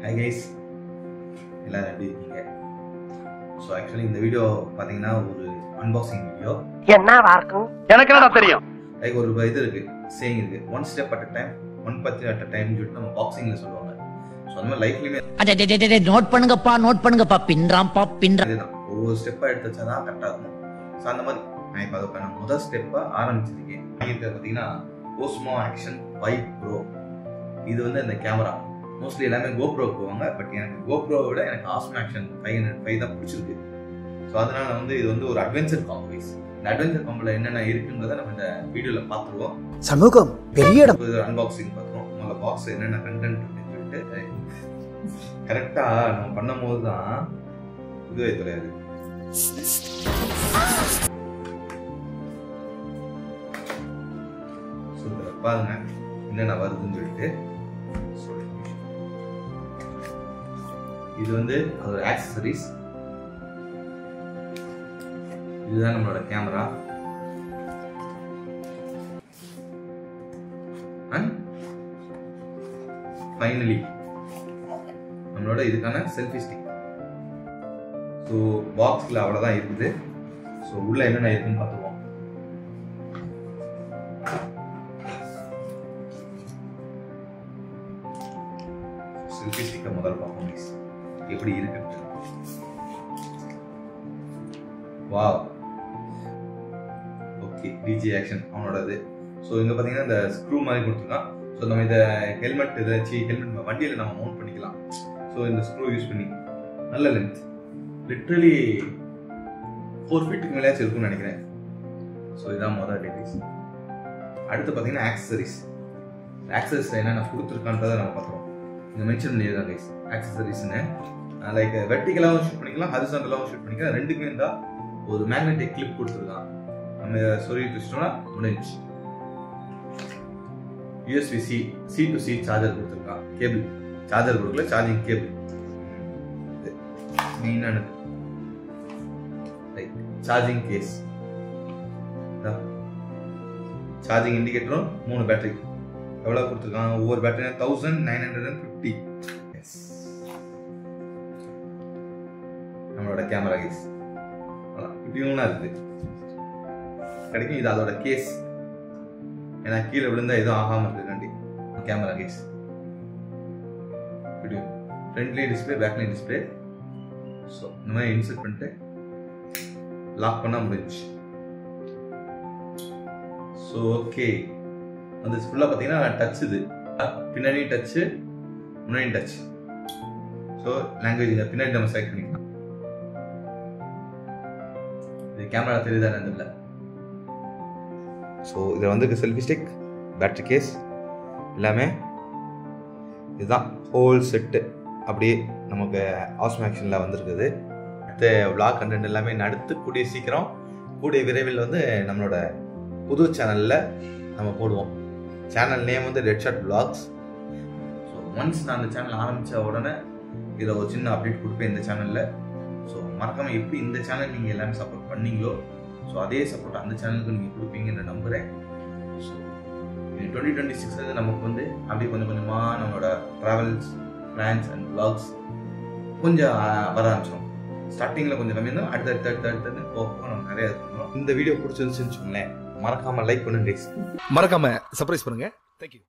Hi guys, எல்லாரும் எப்படி இருக்கீங்க? ஸோ ஆக்சுவலி இந்த வீடியோ பார்த்தீங்கன்னா ஒரு அன்பாக்சிங் வீடியோ. என்னவா இருக்கும் எனக்கு என்ன தெரியும். லைக் ஒரு இது இருக்கு, சேயிங் இருக்கு, one step at a time, one பத்தி அட் அ டைம் சொல்லிட்டு நம்ம பாக்ஸிங்ல சொல்லுவாங்க. ஸோ அந்த மாதிரி லைஃப்லயுமே நோட் பண்ணுங்கப்பா பின்றாம்பா பின்றா. இதுதான் ஒவ்வொரு ஸ்டெப்பாக எடுத்து வச்சா தான் கரெக்டாக இருக்கும். ஸோ அந்த மாதிரி நான் இப்போ அதுக்கான முதல் ஸ்டெப்பாக ஆரம்பிச்சிருக்கேன். பார்த்தீங்கன்னா ஓஸ்மோ ஆக்ஷன் 5 ப்ரோ. இது வந்து இந்த கேமரா மோஸ்ட்லி எல்லாமே கோப்ரோ போவாங்க, பட் எனக்கு கோப்ரோவை விட எனக்கு ஆஸ்மோ ஆக்ஷன் 505 தான் பிடிச்சிருக்கு. ஸோ அதனால வந்து இது வந்து ஒரு அட்வென்ச்சர் காம்போ. இந்த அட்வென்ச்சர் காம்போல என்னென்ன இருக்குன்றதை நம்ம இந்த வீடியோவில் பார்த்துருவோம். சமூகம் பெரிய இடம். அன்பாக்சிங் பார்த்துருவோம். முதல்ல பாக்ஸ் என்னென்ன கண்டென்ட் அப்படின்னு சொல்லிட்டு கரெக்டாக நம்ம பண்ணும் போது தான் இதுவே தெரியாது. பாருங்க என்னென்ன வருதுன்னு சொல்லிட்டு. இது வந்து அதோட ஆக்சசரிஸ். இதுதான் நம்மளோட கேமரா. அண்ட் ஃபைனலி நம்மளோட இதுக்கான செல்ஃபி ஸ்டிக். ஸோ பாக்ஸ்ல அவ்வளோதான் இருக்குது. ஸோ உள்ள என்னென்ன இருக்குன்னு பார்த்துருவோம். செல்ஃபி ஸ்டிக்கை முதல் பார்ப்போம் எப்படி இருக்கு. வாவ், ஓகே, டிஜே ஆக்ஷன் அவனோடது. ஸோ இங்கே பார்த்தீங்கன்னா இந்த ஸ்க்ரூ மாதிரி கொடுத்துருக்கான். ஸோ நம்ம இதை ஹெல்மெட் ஏதாச்சும் ஹெல்மெட் வண்டியில் நம்ம மவுண்ட் பண்ணிக்கலாம். ஸோ இந்த ஸ்க்ரூ யூஸ் பண்ணி நல்ல லென்த், லிட்ரலி 4 ஃபீட்டுக்கு மேலேயாச்சும் இருக்கும்னு நினைக்கிறேன். ஸோ இதான் முதல் டிவைஸ். அடுத்து பார்த்தீங்கன்னா ஆக்சசரிஸ். ஆக்சசரிஸ் என்னென்ன கொடுத்துருக்கான்றதை நம்ம பார்த்துருவோம். இந்த மென்ஷன் பண்ணியிருக்காங்க கைஸ் ஆக்சசரிஸ்ன்னு. லைக் வெர்டிகலாகவும் ஷூட் பண்ணிக்கலாம், ஹரிசாண்டலாகவும் ஷூட் பண்ணிக்கலாம். ரெண்டுக்குமே இருந்தால் ஒரு மேக்னெட்டிக் கிளிப் கொடுத்துருக்கான். நம்ம சொல்லிட்டு வச்சிட்டோம்னா முடிஞ்சு. USB C to C charger கொடுத்துருக்கான். கேபிள் சார்ஜர் கொடுக்கல, சார்ஜிங் கேபிள் மெயினானது. லைக் சார்ஜிங் கேஸ், சார்ஜிங் இண்டிகேட்டரும் 3 பேட்டரி. எவ்வளோ கொடுத்துருக்காங்க? ஒவ்வொரு பேட்டரி 1950. நம்மளோட கேமரா கேஸ் இப்படியும் இருக்குது கிடைக்கும். இது அதோட கேஸ், ஏன்னா கீழே விழுந்தா எதுவும் ஆகாம இருக்குக்காண்டி. கேமரா கேஸ் ஃப்ரண்ட்லி டிஸ்பிளே, பேக்லி டிஸ்பிளே. ஸோ இந்த மாதிரி இன்சர்ட் பண்ணிட்டு லாக் பண்ணா முடிஞ்சு. ஸோ ஓகே, அந்த ஃபுல்லாக பார்த்தீங்கன்னா டச். இது பின்னாடி டச்சு, முன்னாடி டச். ஸோ லாங்குவேஜ் பின்னாடி நம்ம செலக்ட் பண்ணிக்கலாம். இது கேமரா தெரியுதா தெரியல. ஸோ இதில் வந்து செல்ஃபி ஸ்டிக், பேட்டரி கேஸ் எல்லாமே இதுதான் ஹோல் செட்டு. அப்படியே நமக்கு ஆஸ்மோ ஆக்ஷனில் வந்திருக்குது. அடுத்த விளாக் கண்டென்ட் எல்லாமே அடுத்து கூடிய சீக்கிரம், கூடிய விரைவில் வந்து நம்மளோட புது சேனலில் நம்ம போடுவோம். சேனல் நேம் வந்து red shot vlogs. So once நான் அந்த சேனல் ஆரம்பித்த உடனே இதில் ஒரு சின்ன அப்டேட் கொடுப்பேன் இந்த சேனலில். ஸோ மறக்காமல் எப்படி இந்த சேனல் நீங்கள் எல்லாமே சப்போர்ட் பண்ணீங்களோ, ஸோ அதே சப்போர்ட் அந்த சேனலுக்கு நீங்கள் கொடுப்பீங்கன்னு நம்புகிறேன். ஸோ 2026 நமக்கு வந்து அப்படியே கொஞ்சம் கொஞ்சமாக நம்மளோட ட்ராவல்ஸ், பிளான்ஸ் அண்ட் விளாக்ஸ் கொஞ்சம் வர ஆரம்பிச்சோம். ஸ்டார்டிங்கில் கொஞ்சம் கம்மி இருந்தால் அடுத்தடுத்து போக நம்ம நிறைய இருக்கணும். இந்த வீடியோ பிடிச்சிருந்துச்சுன்னு வச்சுக்கோங்களேன், மறக்காமல் லைக் பண்ணுங்க, மறக்காம சர்ப்ரைஸ் பண்ணுங்க. தேங்க்யூ.